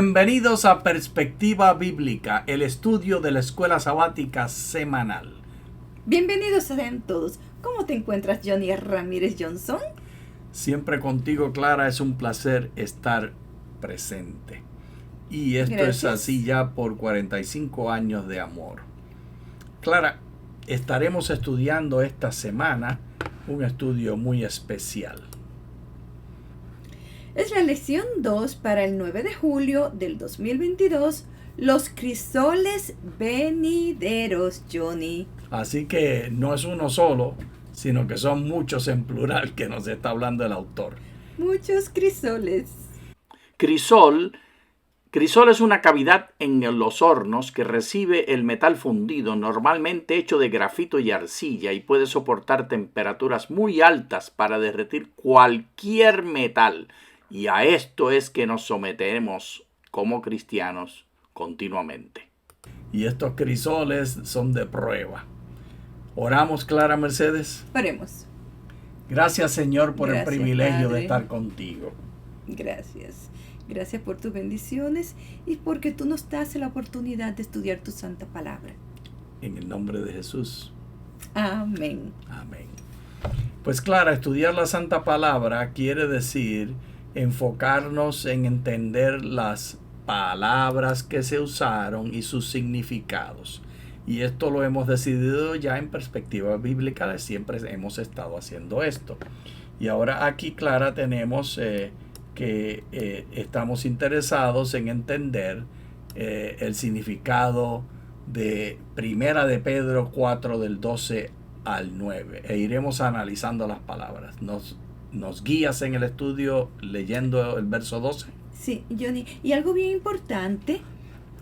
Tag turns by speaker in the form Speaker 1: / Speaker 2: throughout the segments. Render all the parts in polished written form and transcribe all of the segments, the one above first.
Speaker 1: Bienvenidos a Perspectiva Bíblica, el estudio de la Escuela Sabática Semanal.
Speaker 2: Bienvenidos sean todos. ¿Cómo te encuentras, Johnny Ramírez Johnson?
Speaker 1: Siempre contigo, Clara, es un placer estar presente. Y esto
Speaker 2: Gracias.
Speaker 1: Es así ya por 45 años de amor. Clara, estaremos estudiando esta semana un estudio muy especial.
Speaker 2: Es la lección 2 para el 9 de julio del 2022, los crisoles venideros, Johnny.
Speaker 1: Así que no es uno solo, sino que son muchos en plural que nos está hablando el autor.
Speaker 2: Muchos crisoles.
Speaker 3: Crisol es una cavidad en los hornos que recibe el metal fundido, normalmente hecho de grafito y arcilla, y puede soportar temperaturas muy altas para derretir cualquier metal. Y a esto es que nos sometemos como cristianos continuamente.
Speaker 1: Y estos crisoles son de prueba. Oramos, Clara Mercedes.
Speaker 2: Oremos.
Speaker 1: Gracias, Señor, por
Speaker 2: Gracias,
Speaker 1: el privilegio
Speaker 2: Padre.
Speaker 1: de estar contigo.
Speaker 2: Gracias. Gracias por tus bendiciones y porque tú nos das la oportunidad de estudiar tu santa palabra.
Speaker 1: En el nombre de Jesús.
Speaker 2: Amén.
Speaker 1: Amén. Pues Clara, estudiar la Santa Palabra quiere decir enfocarnos en entender las palabras que se usaron y sus significados. Y esto lo hemos decidido ya en Perspectiva Bíblica, siempre hemos estado haciendo esto. Y ahora aquí, Clara, tenemos que estamos interesados en entender el significado de Primera de Pedro 4 del 12 al 9 e iremos analizando las palabras. ¿Nos guías en el estudio leyendo el verso 12?
Speaker 2: Sí, Johnny. Y algo bien importante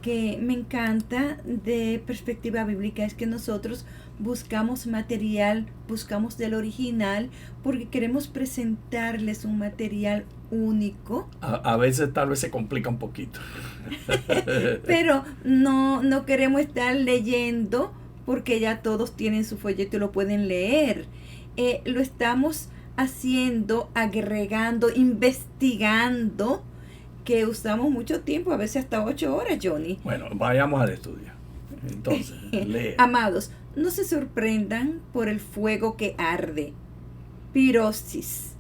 Speaker 2: que me encanta de Perspectiva Bíblica es que nosotros buscamos material, buscamos del original, porque queremos presentarles un material único.
Speaker 1: A veces tal vez se complica un poquito.
Speaker 2: Pero no queremos estar leyendo porque ya todos tienen su folleto y lo pueden leer. Lo estamos haciendo, agregando, investigando, que usamos mucho tiempo, a veces hasta 8 horas, Johnny.
Speaker 1: Bueno, vayamos al estudio. Entonces, lee.
Speaker 2: Amados, no se sorprendan por el fuego que arde, pirosis,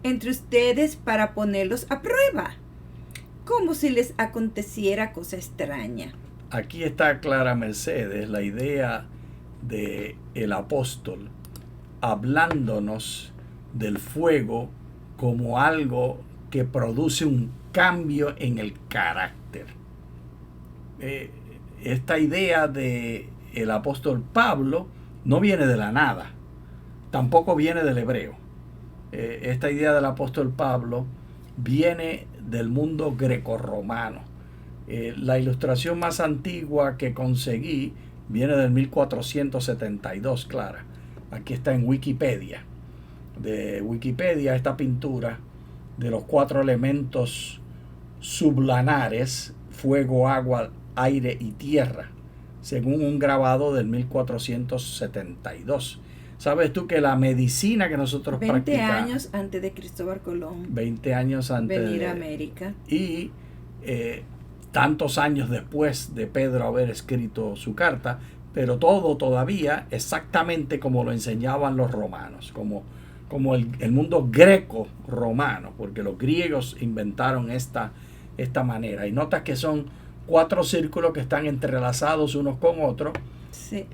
Speaker 2: entre ustedes para ponerlos a prueba, como si les aconteciera cosa extraña.
Speaker 1: Aquí está Clara Mercedes, la idea de el apóstol hablándonos del fuego como algo que produce un cambio en el carácter. Esta idea de el apóstol Pablo no viene de la nada, tampoco viene del hebreo. Esta idea del apóstol Pablo viene del mundo grecorromano. La ilustración más antigua que conseguí viene del 1472, Clara. Aquí está en Wikipedia. De Wikipedia, esta pintura de los 4 elementos sublanares, fuego, agua, aire y tierra, según un grabado del 1472. ¿Sabes tú que la medicina que nosotros
Speaker 2: 20
Speaker 1: practicamos...
Speaker 2: años antes de Cristóbal Colón
Speaker 1: 20 años antes
Speaker 2: venir
Speaker 1: de
Speaker 2: a América.
Speaker 1: Y tantos años después de Pedro haber escrito su carta, pero todo todavía exactamente como lo enseñaban los romanos, como el mundo greco-romano, porque los griegos inventaron esta manera. Y notas que son 4 círculos que están entrelazados unos con otros,
Speaker 2: Sí.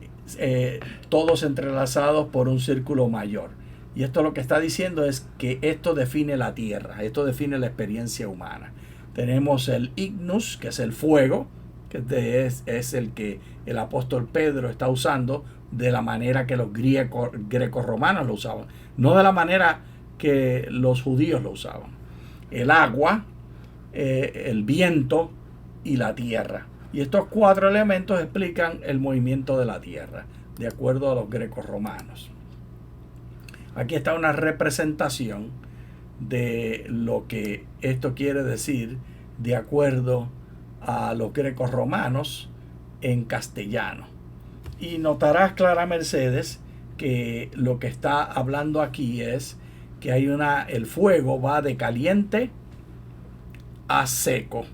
Speaker 1: todos entrelazados por un círculo mayor. Y esto lo que está diciendo es que esto define la tierra, esto define la experiencia humana. Tenemos el ignus, que es el fuego, que es el que el apóstol Pedro está usando de la manera que los greco-romanos lo usaban, no de la manera que los judíos lo usaban. El agua, el viento y la tierra. Y estos 4 elementos explican el movimiento de la tierra, de acuerdo a los greco-romanos. Aquí está una representación de lo que esto quiere decir de acuerdo a los greco-romanos en castellano. Y notarás, Clara Mercedes, que lo que está hablando aquí es que el fuego va de caliente a seco.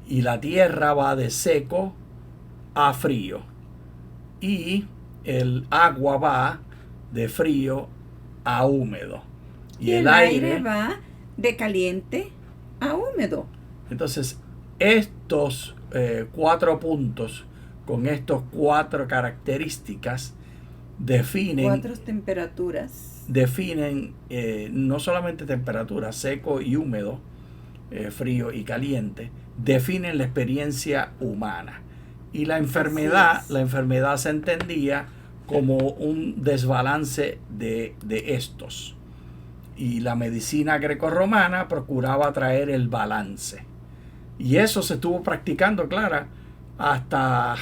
Speaker 1: Y la tierra va de seco a frío. Y el agua va de frío a húmedo.
Speaker 2: Y el aire va de caliente a húmedo.
Speaker 1: Entonces, estos 4 puntos con estos 4 características definen
Speaker 2: 4 temperaturas.
Speaker 1: Definen no solamente temperatura, seco y húmedo, frío y caliente, definen la experiencia humana. Y la enfermedad se entendía como un desbalance de estos. Y la medicina grecorromana procuraba traer el balance. Y eso se estuvo practicando, Clara, hasta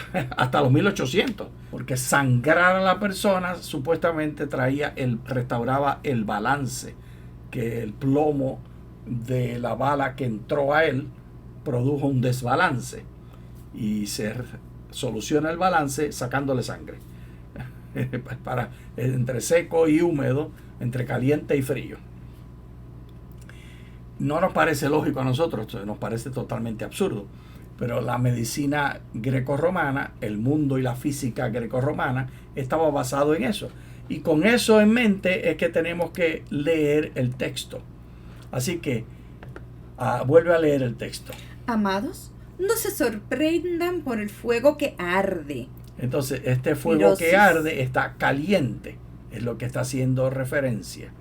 Speaker 1: los 1800. Porque sangrar a la persona supuestamente restauraba el balance. Que el plomo de la bala que entró a él produjo un desbalance. Y se soluciona el balance sacándole sangre. Entre seco y húmedo, entre caliente y frío. No nos parece lógico a nosotros, nos parece totalmente absurdo, pero la medicina grecorromana, el mundo y la física grecorromana estaba basado en eso, y con eso en mente es que tenemos que leer el texto. Así que vuelve a leer el texto.
Speaker 2: Amados, no se sorprendan por el fuego que arde.
Speaker 1: Entonces, este fuego que arde está caliente, es lo que está haciendo referencia.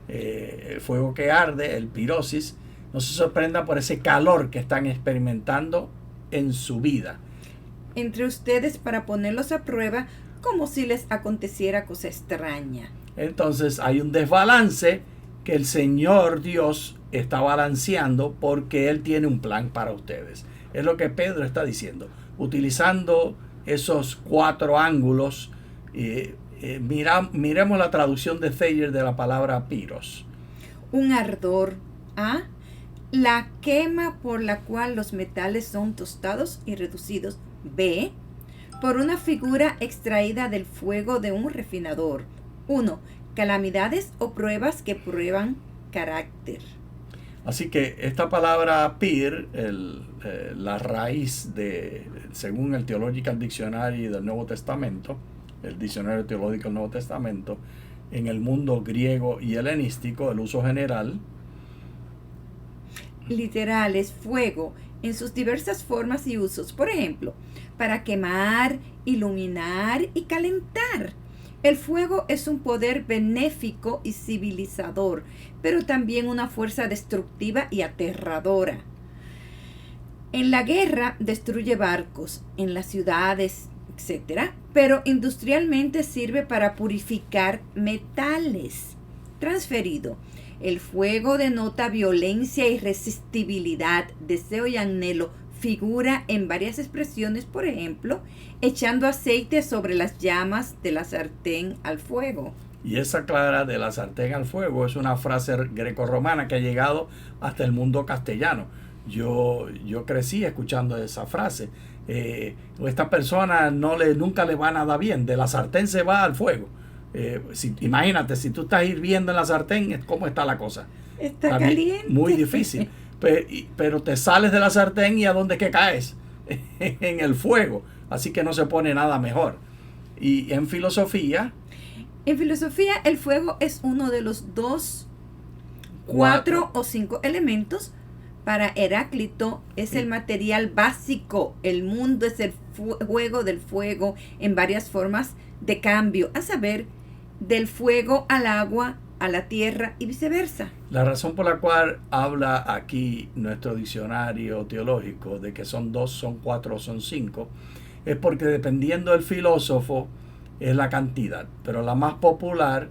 Speaker 1: El fuego que arde, el pirosis, no se sorprenda por ese calor que están experimentando en su vida.
Speaker 2: Entre ustedes para ponerlos a prueba como si les aconteciera cosa extraña.
Speaker 1: Entonces hay un desbalance que el Señor Dios está balanceando porque Él tiene un plan para ustedes. Es lo que Pedro está diciendo. Utilizando esos 4 ángulos, miremos la traducción de Thayer de la palabra piros.
Speaker 2: Un ardor. A. La quema por la cual los metales son tostados y reducidos. B. Por una figura extraída del fuego de un refinador. 1. Calamidades o pruebas que prueban carácter.
Speaker 1: Así que esta palabra pir, la raíz según el Theological Dictionary del Nuevo Testamento, el Diccionario Teológico del Nuevo Testamento, en el mundo griego y helenístico, el uso general.
Speaker 2: Literal es fuego en sus diversas formas y usos. Por ejemplo, para quemar, iluminar y calentar. El fuego es un poder benéfico y civilizador, pero también una fuerza destructiva y aterradora. En la guerra destruye barcos, en las ciudades, etc. Pero industrialmente sirve para purificar metales. Transferido. El fuego denota violencia, irresistibilidad, deseo y anhelo. Figura en varias expresiones, por ejemplo, echando aceite sobre las llamas de la sartén al fuego.
Speaker 1: Y esa clara de la sartén al fuego es una frase grecorromana que ha llegado hasta el mundo castellano. Yo crecí escuchando esa frase. Esta persona nunca le va nada bien. De la sartén se va al fuego. Imagínate, si tú estás hirviendo en la sartén, ¿cómo está la cosa?
Speaker 2: Está caliente.
Speaker 1: Muy difícil. Pero te sales de la sartén y ¿a dónde que caes? En el fuego. Así que no se pone nada mejor. Y en filosofía...
Speaker 2: En filosofía, el fuego es uno de los 2, 4 o 5 elementos. Para Heráclito es el material básico. El mundo es el juego del fuego en varias formas de cambio, a saber, del fuego al agua, a la tierra y viceversa.
Speaker 1: La razón por la cual habla aquí nuestro diccionario teológico de que son 2, son 4 o son 5 es porque dependiendo del filósofo es la cantidad, pero la más popular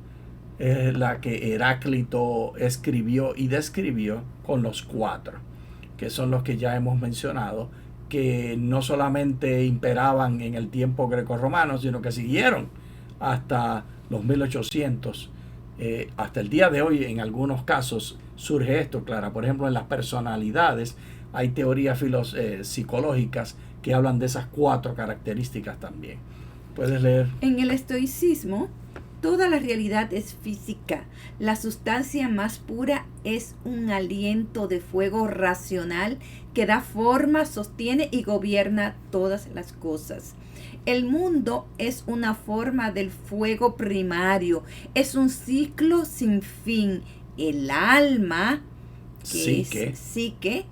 Speaker 1: es la que Heráclito escribió y describió con los 4, que son los que ya hemos mencionado, que no solamente imperaban en el tiempo grecorromano, sino que siguieron hasta los 1800. Hasta el día de hoy, en algunos casos, surge esto, Clara. Por ejemplo, en las personalidades hay teorías psicológicas que hablan de esas 4 características también. ¿Puedes leer?
Speaker 2: En el estoicismo, Toda la realidad es física. La sustancia más pura es un aliento de fuego racional que da forma, sostiene y gobierna todas las cosas. El mundo es una forma del fuego primario, es un ciclo sin fin. El alma, que es psique,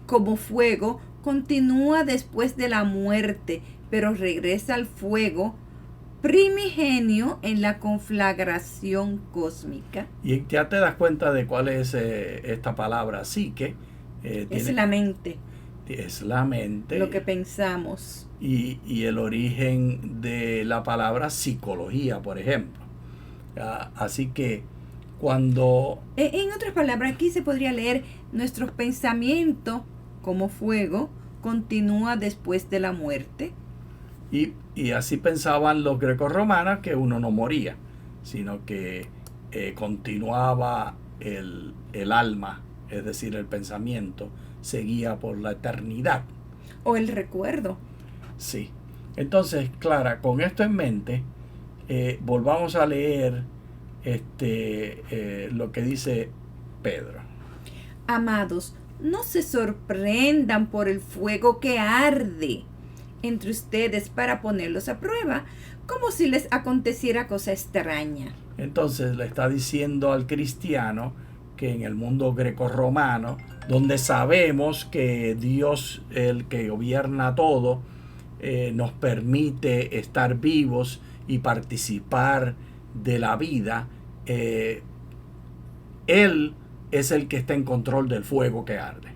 Speaker 2: como fuego, continúa después de la muerte, pero regresa al fuego primigenio en la conflagración cósmica.
Speaker 1: Y ya te das cuenta de cuál es esta palabra psique.
Speaker 2: Es la mente.
Speaker 1: Es la mente.
Speaker 2: Lo que pensamos.
Speaker 1: Y el origen de la palabra psicología, por ejemplo. Así que cuando...
Speaker 2: En otras palabras, aquí se podría leer: nuestros pensamientos como fuego continúa después de la muerte.
Speaker 1: Y así pensaban los grecorromanos, que uno no moría, sino que continuaba el alma, es decir, el pensamiento, seguía por la eternidad.
Speaker 2: O el recuerdo.
Speaker 1: Sí. Entonces, Clara, con esto en mente, volvamos a leer lo que dice Pedro.
Speaker 2: Amados, no se sorprendan por el fuego que arde entre ustedes para ponerlos a prueba, como si les aconteciera cosa extraña.
Speaker 1: Entonces le está diciendo al cristiano que en el mundo grecorromano, donde sabemos que Dios, el que gobierna todo, nos permite estar vivos y participar de la vida, Él es el que está en control del fuego que arde.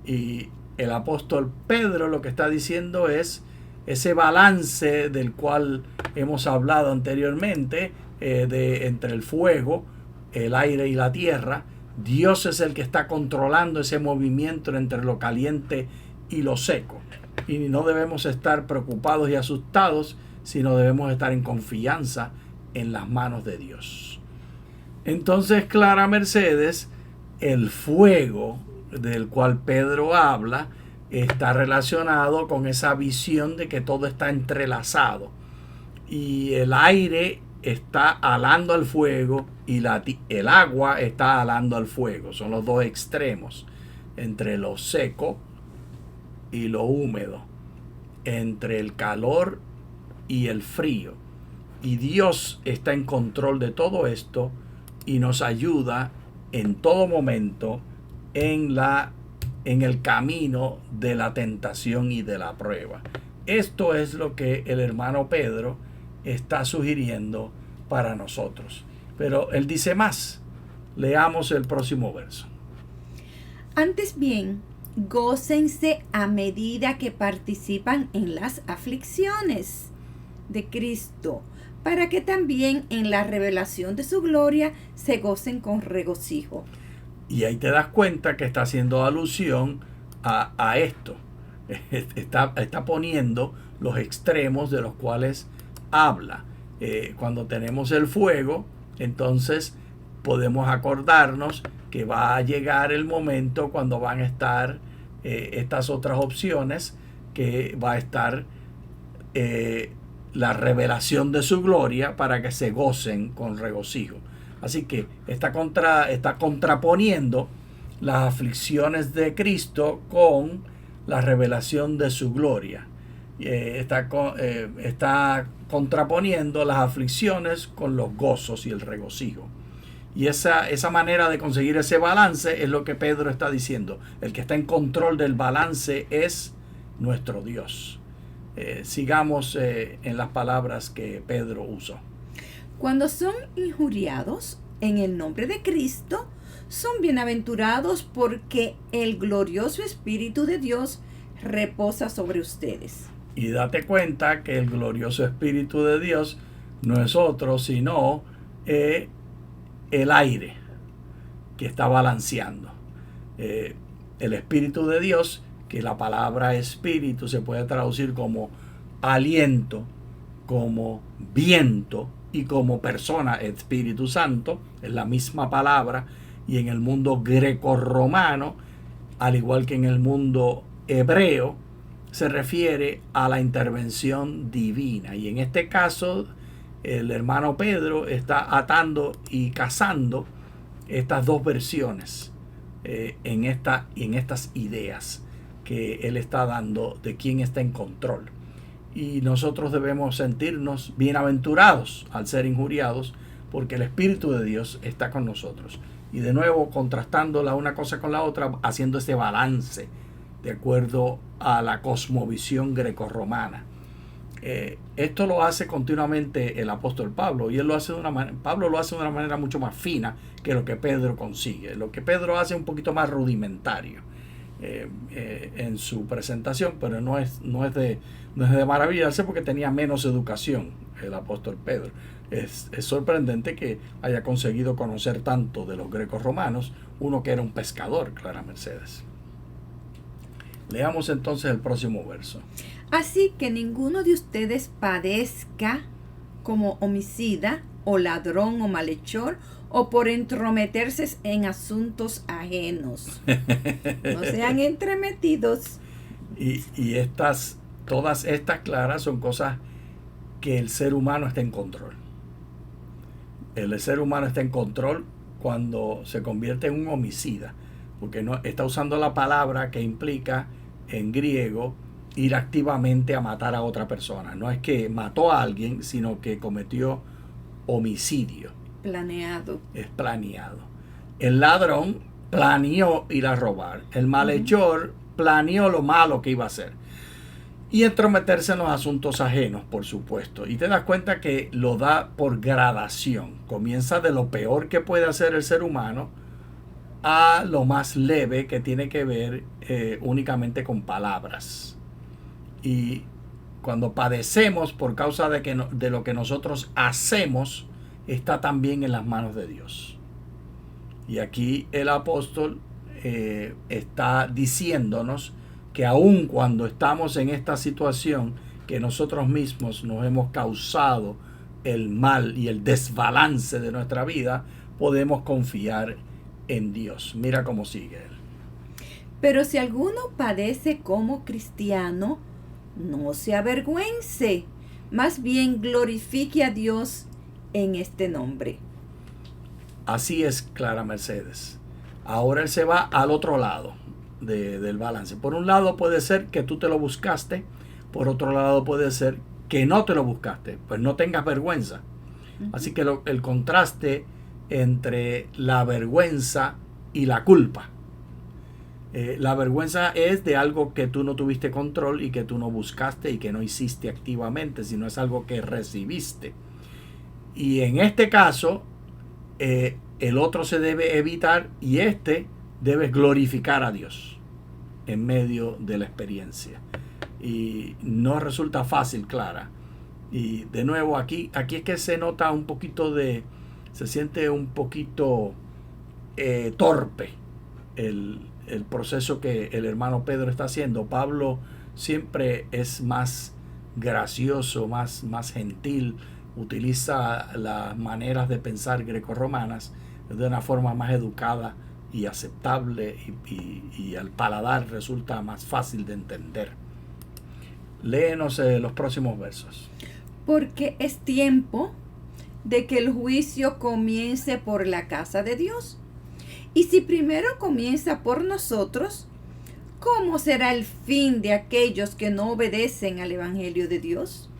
Speaker 1: Y el apóstol Pedro lo que está diciendo es ese balance del cual hemos hablado anteriormente, entre el fuego, el aire y la tierra. Dios es el que está controlando ese movimiento entre lo caliente y lo seco. Y no debemos estar preocupados y asustados, sino debemos estar en confianza en las manos de Dios. Entonces, Clara Mercedes, el fuego del cual Pedro habla está relacionado con esa visión de que todo está entrelazado, y el aire está alando al fuego y el agua está alando al fuego. Son los dos extremos, entre lo seco y lo húmedo, entre el calor y el frío. Y Dios está en control de todo esto y nos ayuda en todo momento en el camino de la tentación y de la prueba. Esto es lo que el hermano Pedro está sugiriendo para nosotros. Pero él dice más. Leamos el próximo verso.
Speaker 2: Antes bien, gócense a medida que participan en las aflicciones de Cristo, para que también en la revelación de su gloria se gocen con regocijo.
Speaker 1: Y ahí te das cuenta que está haciendo alusión a esto. Está poniendo los extremos de los cuales habla. Cuando tenemos el fuego, entonces podemos acordarnos que va a llegar el momento cuando van a estar estas otras opciones, que va a estar la revelación de su gloria para que se gocen con regocijo. Así que está contraponiendo las aflicciones de Cristo con la revelación de su gloria. Está contraponiendo las aflicciones con los gozos y el regocijo. Y esa manera de conseguir ese balance es lo que Pedro está diciendo. El que está en control del balance es nuestro Dios. Sigamos en las palabras que Pedro usó.
Speaker 2: Cuando son injuriados en el nombre de Cristo, son bienaventurados, porque el glorioso Espíritu de Dios reposa sobre ustedes.
Speaker 1: Y date cuenta que el glorioso Espíritu de Dios no es otro sino el aire que está balanceando. El Espíritu de Dios, que la palabra espíritu se puede traducir como aliento, como viento y como persona. Espíritu Santo es la misma palabra, y en el mundo grecorromano, al igual que en el mundo hebreo, se refiere a la intervención divina. Y en este caso el hermano Pedro está atando y casando estas dos versiones en estas ideas que él está dando de quién está en control. Y nosotros debemos sentirnos bienaventurados al ser injuriados, porque el Espíritu de Dios está con nosotros. Y de nuevo, contrastando la una cosa con la otra, haciendo este balance de acuerdo a la cosmovisión grecorromana. Esto lo hace continuamente el apóstol Pablo, y él lo hace Pablo lo hace de una manera mucho más fina que lo que Pedro consigue. Lo que Pedro hace es un poquito más rudimentario en su presentación, pero no es de maravillarse, porque tenía menos educación el apóstol Pedro. Es sorprendente que haya conseguido conocer tanto de los grecos romanos, uno que era un pescador, Clara Mercedes. Leamos entonces el próximo verso.
Speaker 2: Así que ninguno de ustedes padezca como homicida o ladrón o malhechor o por entrometerse en asuntos ajenos. No sean entremetidos.
Speaker 1: Y todas estas, claras, son cosas que el ser humano está en control. El ser humano está en control cuando se convierte en un homicida, porque no está usando la palabra que implica en griego ir activamente a matar a otra persona. No es que mató a alguien, sino que cometió homicidio.
Speaker 2: Planeado.
Speaker 1: Es planeado. El ladrón planeó ir a robar. El malhechor planeó lo malo que iba a hacer. Y entrometerse en los asuntos ajenos, por supuesto. Y te das cuenta que lo da por gradación. Comienza de lo peor que puede hacer el ser humano a lo más leve, que tiene que ver únicamente con palabras. Y cuando padecemos por causa de lo que nosotros hacemos, está también en las manos de Dios. Y aquí el apóstol está diciéndonos que aun cuando estamos en esta situación, que nosotros mismos nos hemos causado el mal y el desbalance de nuestra vida, podemos confiar en Dios. Mira cómo sigue él.
Speaker 2: Pero si alguno padece como cristiano, no se avergüence, más bien glorifique a Dios en este nombre.
Speaker 1: Así es, Clara Mercedes. Ahora él se va al otro lado del balance. Por un lado puede ser que tú te lo buscaste, por otro lado puede ser que no te lo buscaste, pues no tengas vergüenza. Así que el contraste entre la vergüenza y la culpa. La vergüenza es de algo que tú no tuviste control y que tú no buscaste y que no hiciste activamente, sino es algo que recibiste. Y en este caso, el otro se debe evitar, y debe glorificar a Dios en medio de la experiencia. Y no resulta fácil, Clara. Y de nuevo, aquí es que se nota un poquito se siente un poquito torpe el proceso que el hermano Pedro está haciendo. Pablo siempre es más gracioso, más gentil, utiliza las maneras de pensar grecorromanas de una forma más educada y aceptable, y al paladar resulta más fácil de entender. Léenos los próximos versos.
Speaker 2: Porque es tiempo de que el juicio comience por la casa de Dios. Y si primero comienza por nosotros, ¿cómo será el fin de aquellos que no obedecen al Evangelio de Dios?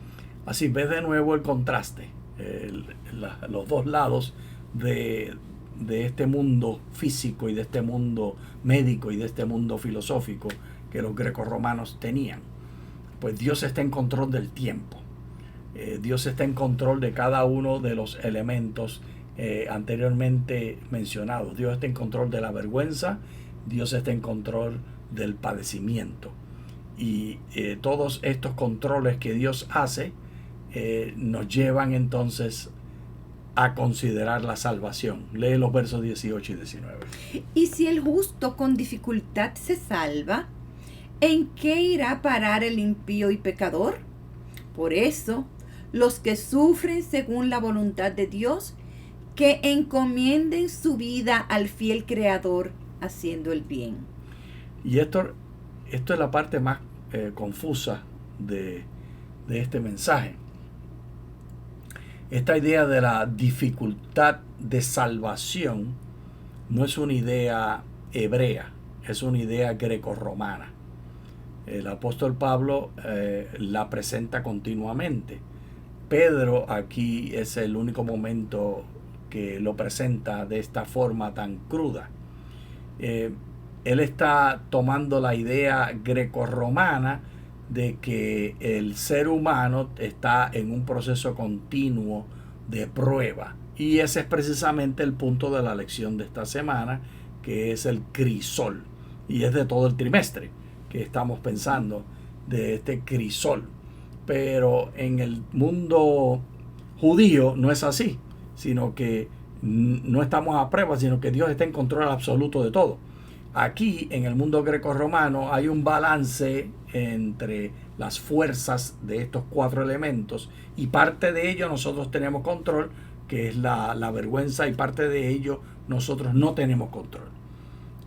Speaker 1: Así ves de nuevo el contraste, los dos lados de este mundo físico y de este mundo médico y de este mundo filosófico que los grecorromanos tenían. Pues Dios está en control del tiempo. Dios está en control de cada uno de los elementos anteriormente mencionados. Dios está en control de la vergüenza, Dios está en control del padecimiento. Y todos estos controles que Dios hace nos llevan entonces a considerar la salvación. Lee los versos 18 y 19.
Speaker 2: Y si el justo con dificultad se salva, ¿en qué irá a parar el impío y pecador? Por eso, los que sufren según la voluntad de Dios, que encomienden su vida al fiel Creador, haciendo el bien.
Speaker 1: Y esto es la parte más confusa de este mensaje. esta idea de la dificultad de salvación no es una idea hebrea, es una idea grecorromana. El apóstol Pablo la presenta continuamente. Pedro aquí es el único momento que lo presenta de esta forma tan cruda. Él está tomando la idea grecorromana de que el ser humano está en un proceso continuo de prueba. Y ese es precisamente el punto de la lección de esta semana, que es el crisol. Y es de todo el trimestre que estamos pensando de este crisol. Pero en el mundo judío no es así, sino que no estamos a prueba, sino que Dios está en control absoluto de todo. Aquí en el mundo grecorromano hay un balance entre las fuerzas de estos 4 elementos, y parte de ello nosotros tenemos control, que es la vergüenza, y parte de ello nosotros no tenemos control.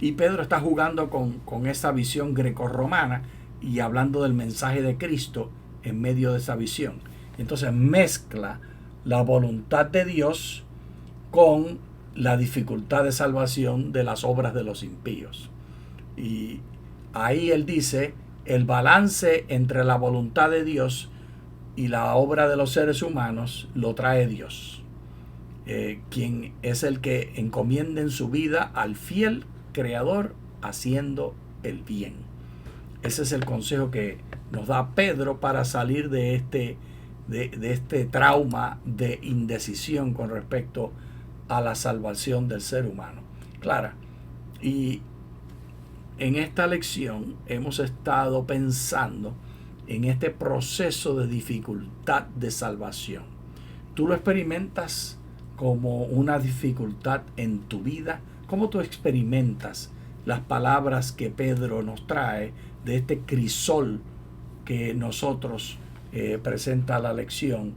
Speaker 1: Y Pedro está jugando con esa visión grecorromana y hablando del mensaje de Cristo en medio de esa visión. Entonces mezcla la voluntad de Dios con la dificultad de salvación de las obras de los impíos. Y ahí él dice, el balance entre la voluntad de Dios y la obra de los seres humanos lo trae Dios, quien es el que encomienda en su vida al fiel Creador haciendo el bien. Ese es el consejo que nos da Pedro para salir de este trauma de indecisión con respecto a la salvación del ser humano. Claro, y en esta lección hemos estado pensando en este proceso de dificultad de salvación. ¿Tú lo experimentas como una dificultad en tu vida? ¿Cómo tú experimentas las palabras que Pedro nos trae de este crisol que nosotros presenta la lección?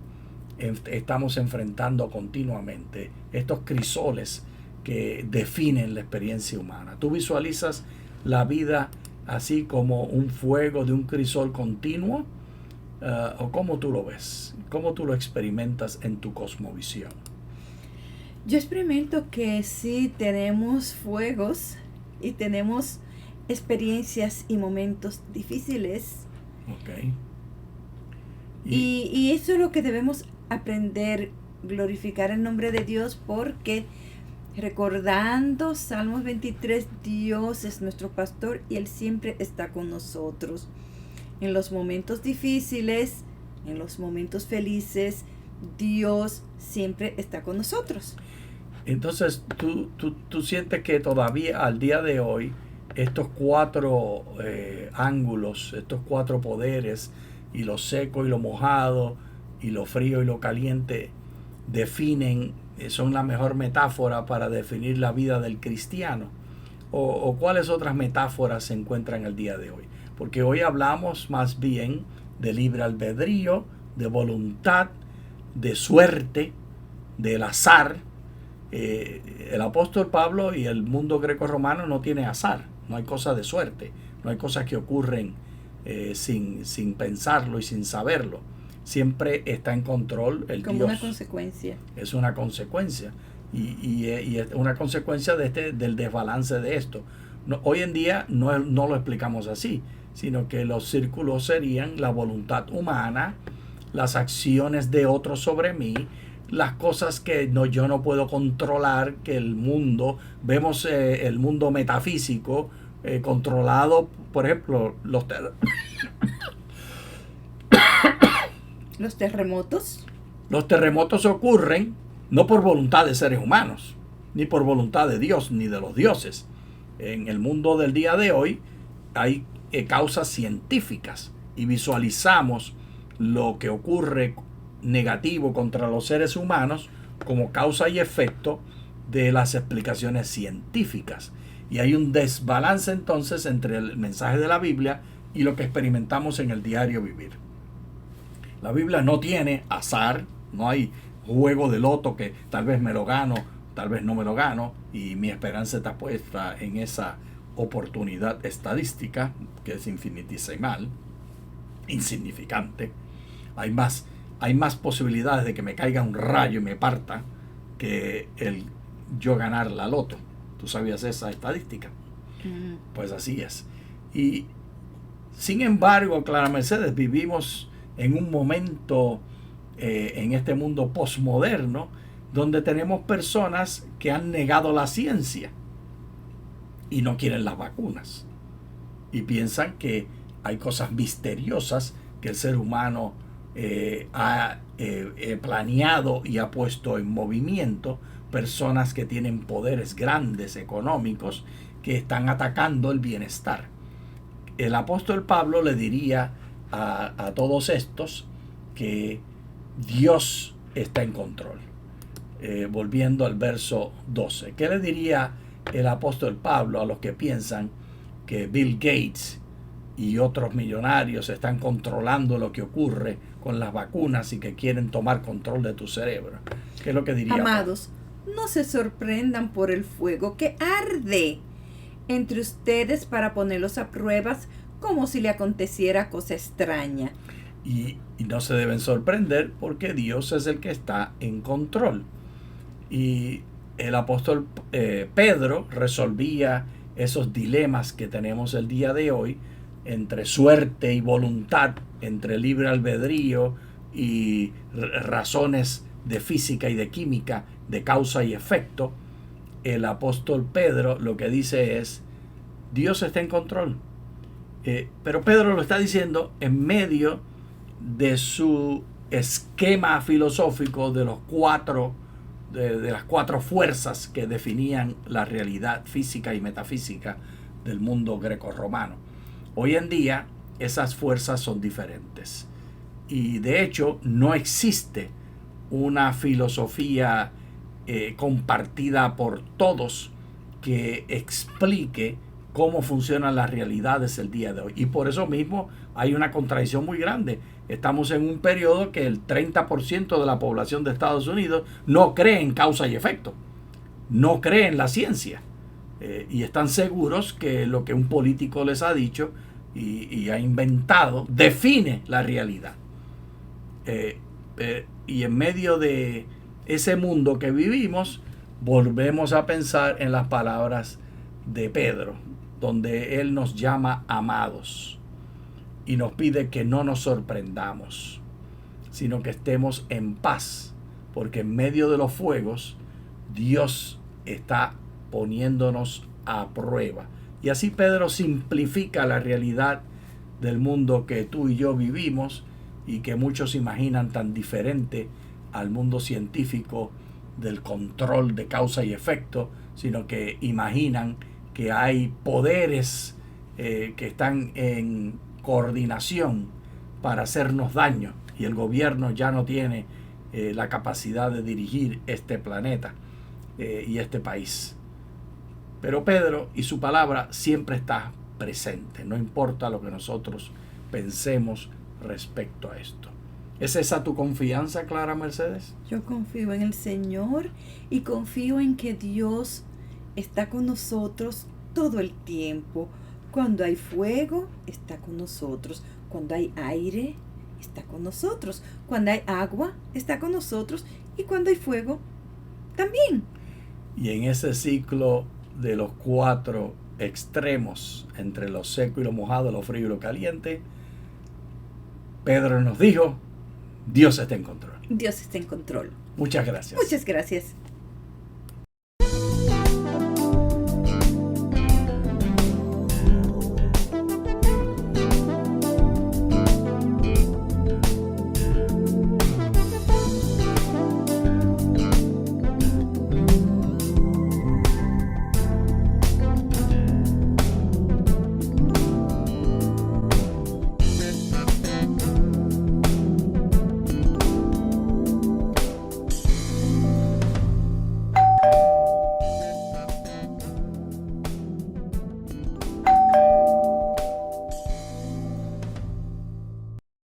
Speaker 1: Estamos enfrentando continuamente estos crisoles que definen la experiencia humana. ¿Tú visualizas la vida así como un fuego de un crisol continuo? ¿O cómo tú lo ves? ¿Cómo tú lo experimentas en tu cosmovisión?
Speaker 2: Yo experimento que sí tenemos fuegos y tenemos experiencias y momentos difíciles.
Speaker 1: Okay.
Speaker 2: Y eso es lo que debemos aprender, glorificar el nombre de Dios, porque recordando Salmos 23, Dios es nuestro pastor y Él siempre está con nosotros. En los momentos difíciles, en los momentos felices, Dios siempre está con nosotros.
Speaker 1: Entonces, tú sientes que todavía al día de hoy estos 4 ángulos, estos 4 poderes, y lo seco y lo mojado, y lo frío y lo caliente, definen, son la mejor metáfora para definir la vida del cristiano. ¿O cuáles otras metáforas se encuentran el día de hoy? Porque hoy hablamos más bien de libre albedrío, de voluntad, de suerte, del azar. El apóstol Pablo y el mundo greco-romano no tiene azar, no hay cosa de suerte, no hay cosas que ocurren sin pensarlo y sin saberlo. Siempre está en control el
Speaker 2: como
Speaker 1: Dios.
Speaker 2: una consecuencia.
Speaker 1: Es una consecuencia. Y es una consecuencia del desbalance de esto. Hoy en día no lo explicamos así, sino que los círculos serían la voluntad humana, las acciones de otros sobre mí, las cosas que yo no puedo controlar, que el mundo, vemos el mundo metafísico controlado, por ejemplo, los
Speaker 2: terremotos.
Speaker 1: Los terremotos ocurren no por voluntad de seres humanos, ni por voluntad de Dios, ni de los dioses. En el mundo del día de hoy hay causas científicas y visualizamos lo que ocurre negativo contra los seres humanos como causa y efecto de las explicaciones científicas. Y hay un desbalance entonces entre el mensaje de la Biblia y lo que experimentamos en el diario vivir. La Biblia no tiene azar, no hay juego de loto que tal vez me lo gano, tal vez no me lo gano, y mi esperanza está puesta en esa oportunidad estadística que es infinitesimal, insignificante. Hay más hay más posibilidades de que me caiga un rayo y me parta que el yo ganar la loto. ¿Tú sabías esa estadística? Pues así es. Y sin embargo, Clara Mercedes, vivimos en un momento en este mundo posmoderno donde tenemos personas que han negado la ciencia y no quieren las vacunas y piensan que hay cosas misteriosas que el ser humano ha planeado y ha puesto en movimiento, personas que tienen poderes grandes económicos que están atacando el bienestar. El apóstol Pablo le diría a todos estos que Dios está en control. Volviendo al verso 12, ¿qué le diría el apóstol Pablo a los que piensan que Bill Gates y otros millonarios están controlando lo que ocurre con las vacunas y que quieren tomar control de tu cerebro? ¿Qué es lo que diría
Speaker 2: Amados, no se sorprendan por el fuego que arde entre ustedes para ponerlos a pruebas como si le aconteciera cosa extraña.
Speaker 1: Y no se deben sorprender porque Dios es el que está en control. Y el apóstol Pedro resolvía esos dilemas que tenemos el día de hoy entre suerte y voluntad, entre libre albedrío y razones de física y de química, de causa y efecto. El apóstol Pedro lo que dice es: Dios está en control. Pero Pedro lo está diciendo en medio de su esquema filosófico de las cuatro fuerzas que definían la realidad física y metafísica del mundo grecorromano. Hoy en día esas fuerzas son diferentes y de hecho no existe una filosofía compartida por todos que explique cómo funcionan las realidades el día de hoy. Y por eso mismo hay una contradicción muy grande. Estamos en un periodo que el 30% de la población de Estados Unidos no cree en causa y efecto, no cree en la ciencia, y están seguros que lo que un político les ha dicho y ha inventado define la realidad. Y en medio de ese mundo que vivimos, volvemos a pensar en las palabras de Pedro, donde él nos llama amados y nos pide que no nos sorprendamos, sino que estemos en paz, porque en medio de los fuegos Dios está poniéndonos a prueba. Y así Pedro simplifica la realidad del mundo que tú y yo vivimos y que muchos imaginan tan diferente al mundo científico del control de causa y efecto, sino que imaginan que hay poderes que están en coordinación para hacernos daño y el gobierno ya no tiene la capacidad de dirigir este planeta y este país. Pero Pedro y su palabra siempre está presente, no importa lo que nosotros pensemos respecto a esto. ¿Es esa tu confianza, Clara Mercedes?
Speaker 2: Yo confío en el Señor y confío en que Dios está con nosotros todo el tiempo. Cuando hay fuego, está con nosotros. Cuando hay aire, está con nosotros. Cuando hay agua, está con nosotros. Y cuando hay fuego, también.
Speaker 1: Y en ese ciclo de los cuatro extremos, entre lo seco y lo mojado, lo frío y lo caliente, Pedro nos dijo: Dios está en control.
Speaker 2: Dios está en control.
Speaker 1: Muchas gracias.
Speaker 2: Muchas gracias.